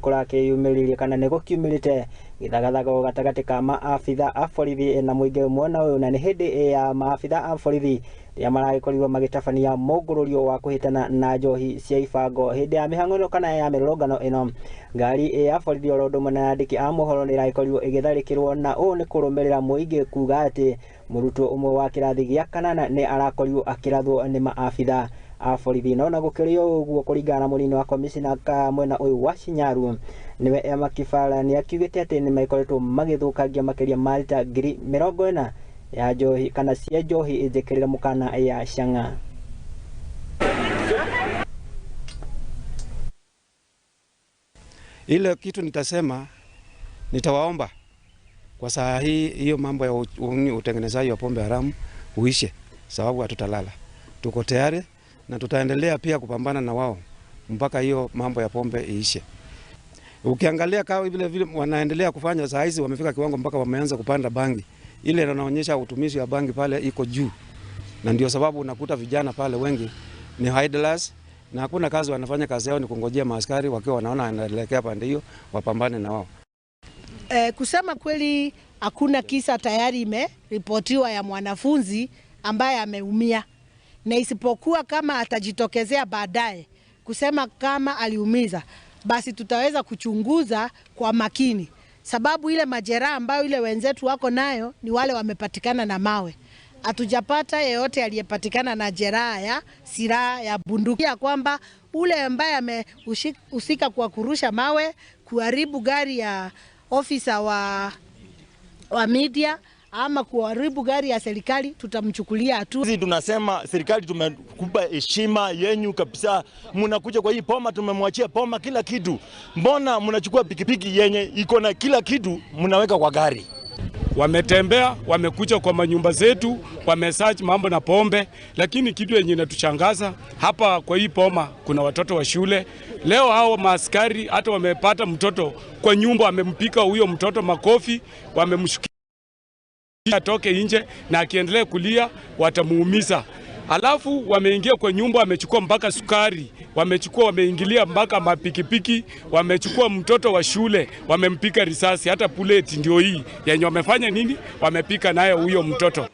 kora kiyumiririe kana nego kiumilite githagathago gatagati ka maabitha a borithi na muingi mwena uyu, na ni hindi ya maabitha a borithi ya maragikorirwo magitabania mongururio wa kuhitana na njohi cia ibango hindi ya mihang'o kana ya mirurungano ino. Ngari ya borithi orondo mwana andiki a mohoro ni iragikorirwo igitharikirwo, na uu ni kurumirira muingi kuga ati murutwo umwe wa kirathi gia kanana ni arakorirwo akirathwo ni maabitha a borithi. No gukirio uguo kuringana na munini wa komishina ka mwena uyu wa Shinyaru niwe Emma Kibala ni akiugite ati ni maikoretwo magithukangia makiria ma lita 40,000 ya njohi kana cia njohi ijikirira mukana ya Chang'a. Ile kitu nitasema, nitawaomba kwa saa hii hiyo mambo ya utengenezaji wa pombe haramu uishe, sababu hatutalala. Tuko tayari na tutaendelea pia kupambana na wao mpaka hiyo mambo ya pombe iishe. Ukiangalia kama vile wanaendelea kufanya saa hizi, wamefika kiwango mpaka wameanza kupanda bangi. Ile inaonyesha utumizi wa bangi pale iko juu, na ndio sababu unakuta vijana pale wengi ni idlers na hakuna kazi wanafanya. Kazi yao ni kungojea maaskari wakiwa wanaona anaelekea pande hiyo wapambane na wao. Kusema kweli, hakuna kisa tayari imeripotiwa ya mwanafunzi ambaye ameumia, na isipokuwa kama atajitokezea baadaye kusema kama aliumiza, basi tutaweza kuchunguza kwa makini, sababu ile majeraha ambayo ile wenzetu wako nayo ni wale wamepatikana na mawe. Hatujapata yeyote aliyepatikana na jeraha ya silaha ya bunduki, ya kwamba ule ambaye amehusika kwa kurusha mawe, kuharibu gari ya ofisa wa media ama kuharibu gari ya serikali, tutamchukulia hatua. Sisi tunasema serikali tumekupa heshima yenyu kabisa. Mnakuja kwa hii poma, tumemwachia poma kila kitu. Mbona mnachukua pikipiki yenye iko na kila kitu mnaweka kwa gari? Wametembea, wamekuja kwa manyumba zetu, wamesearch mambo na pombe, lakini kitu yenye inatushangaza hapa kwa hii poma kuna watoto wa shule. Leo hao maaskari hata wamepata mtoto kwa nyumba, wamempika huyo mtoto makofi, wamemshukia atoke nje, na akiendelea kulia watamuumiza. Alafu wameingia kwa nyumba, wamechukua mpaka sukari, wameingilia mpaka mapikipiki, wamechukua mtoto wa shule, wamempika risasi, hata bullet ndio hii yenye wamefanya nini, wamepika nayo huyo mtoto.